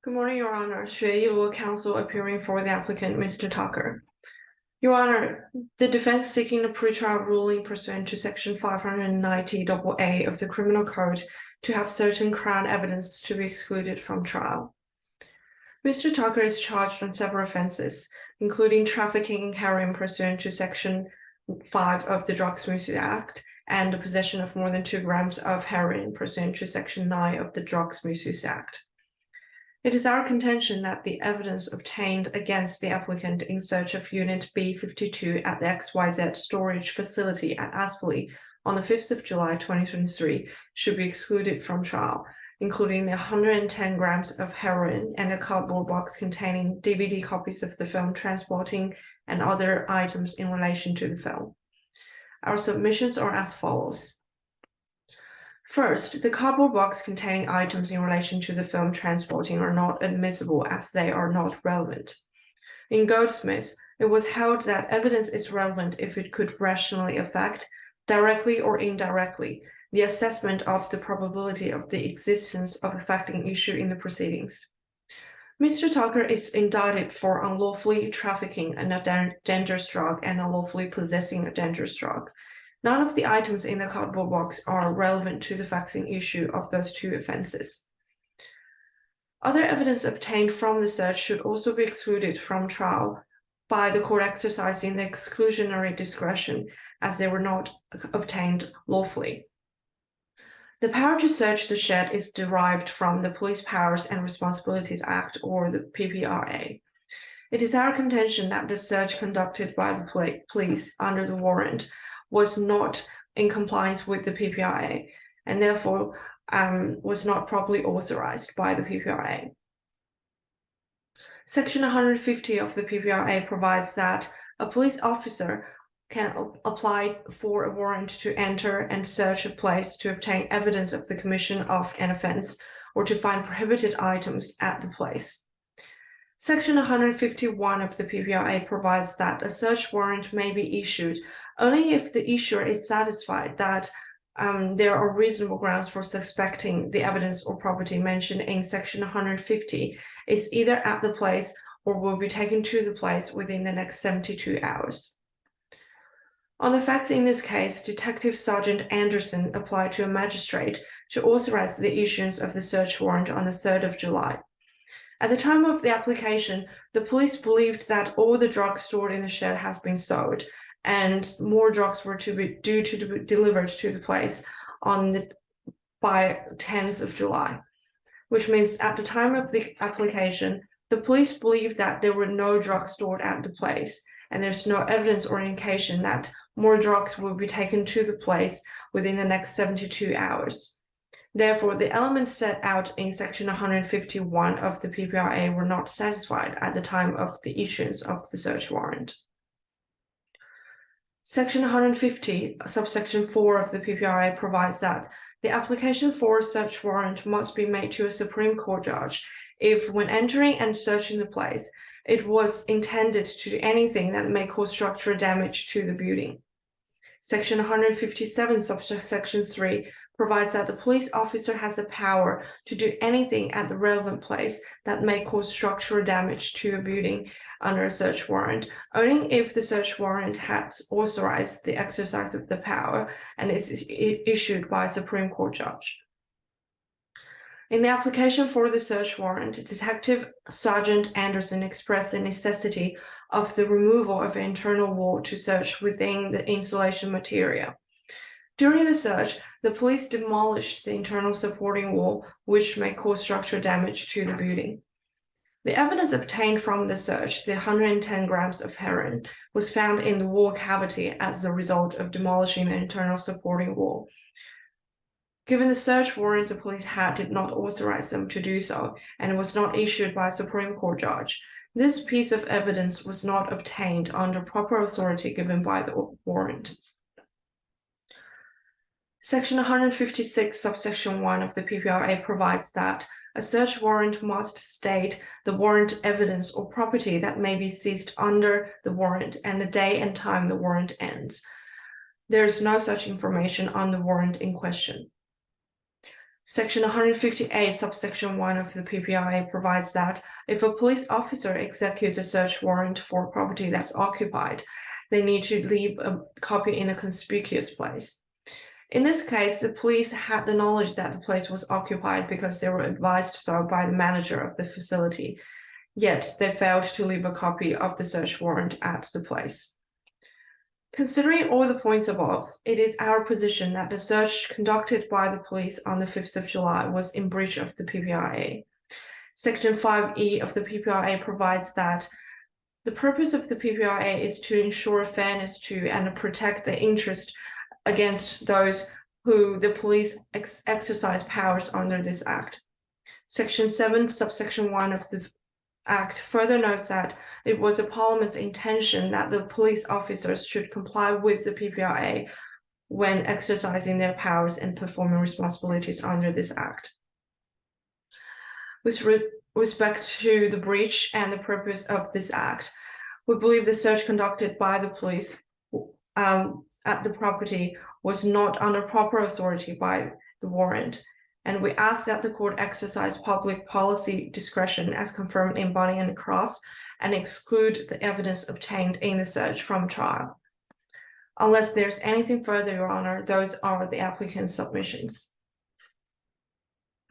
Good morning, Your Honor. Xueyi Law Counsel appearing for the applicant, Mr. Tucker. Your Honor, the defense seeking a pretrial ruling pursuant to Section 590AA of the Criminal Code to have certain Crown evidence to be excluded from trial. Mr. Tucker is charged on several offenses, including trafficking in heroin pursuant to Section 5 of the Drugs Misuse Act and the possession of more than 2 grams of heroin pursuant to Section 9 of the Drugs Misuse Act. It is our contention that the evidence obtained against the applicant in search of Unit B52 at the XYZ storage facility at Aspley on the 5th of July 2023 should be excluded from trial, including the 110 grams of heroin and a cardboard box containing DVD copies of the film Transporting and other items in relation to the film. Our submissions are as follows. First, the cardboard box containing items in relation to the film Transporting are not admissible as they are not relevant. In Goldsmith, it was held that evidence is relevant if it could rationally affect, directly or indirectly, the assessment of the probability of the existence of a affecting issue in the proceedings. Mr. Tucker is indicted for unlawfully trafficking a dangerous drug and unlawfully possessing a dangerous drug. None of the items in the cardboard box are relevant to the vexing issue of those two offenses. Other evidence obtained from the search should also be excluded from trial by the court exercising the exclusionary discretion as they were not obtained lawfully. The power to search the shed is derived from the Police Powers and Responsibilities Act, or the PPRA. It is our contention that the search conducted by the police under the warrant was not in compliance with the PPRA and therefore was not properly authorized by the PPRA. Section 150 of the PPRA provides that a police officer can apply for a warrant to enter and search a place to obtain evidence of the commission of an offense or to find prohibited items at the place. Section 151 of the PPRA provides that a search warrant may be issued only if the issuer is satisfied that there are reasonable grounds for suspecting the evidence or property mentioned in Section 150 is either at the place or will be taken to the place within the next 72 hours. On the facts in this case, Detective Sergeant Anderson applied to a magistrate to authorize the issuance of the search warrant on the 3rd of July. At the time of the application, the police believed that all the drugs stored in the shed has been sold, and more drugs were due to be delivered to the place by 10th of July, which means at the time of the application, the police believed that there were no drugs stored at the place, and there's no evidence or indication that more drugs will be taken to the place within the next 72 hours. Therefore, the elements set out in Section 151 of the PPRA were not satisfied at the time of the issuance of the search warrant. Section 150, subsection 4 of the PPRA provides that the application for a search warrant must be made to a Supreme Court judge if, when entering and searching the place, it was intended to do anything that may cause structural damage to the building. Section 157, subsection 3, provides that the police officer has the power to do anything at the relevant place that may cause structural damage to a building under a search warrant, only if the search warrant has authorized the exercise of the power and is issued by a Supreme Court judge. In the application for the search warrant, Detective Sergeant Anderson expressed the necessity of the removal of an internal wall to search within the insulation material. During the search, the police demolished the internal supporting wall, which may cause structural damage to the building. The evidence obtained from the search, the 110 grams of heroin, was found in the wall cavity as a result of demolishing the internal supporting wall. Given the search warrant the police did not authorize them to do so, and it was not issued by a Supreme Court judge, this piece of evidence was not obtained under proper authority given by the warrant. Section 156, subsection 1 of the PPRA provides that a search warrant must state the warrant evidence or property that may be seized under the warrant and the day and time the warrant ends. There is no such information on the warrant in question. Section 158, subsection 1 of the PPRA provides that if a police officer executes a search warrant for property that's occupied, they need to leave a copy in a conspicuous place. In this case, the police had the knowledge that the place was occupied because they were advised so by the manager of the facility, yet they failed to leave a copy of the search warrant at the place. Considering all the points above, it is our position that the search conducted by the police on the 5th of July was in breach of the PPRA. Section 5E of the PPRA provides that the purpose of the PPRA is to ensure fairness to and protect the interest against those who the police exercise powers under this act. Section 7, subsection 1 of the Act further notes that it was the Parliament's intention that the police officers should comply with the PPRA when exercising their powers and performing responsibilities under this Act. With respect to the breach and the purpose of this Act, we believe the search conducted by the police at the property was not under proper authority by the warrant, and we ask that the court exercise public policy discretion as confirmed in Bonnie and Cross and exclude the evidence obtained in the search from trial. Unless there's anything further, Your Honor, those are the applicant's submissions.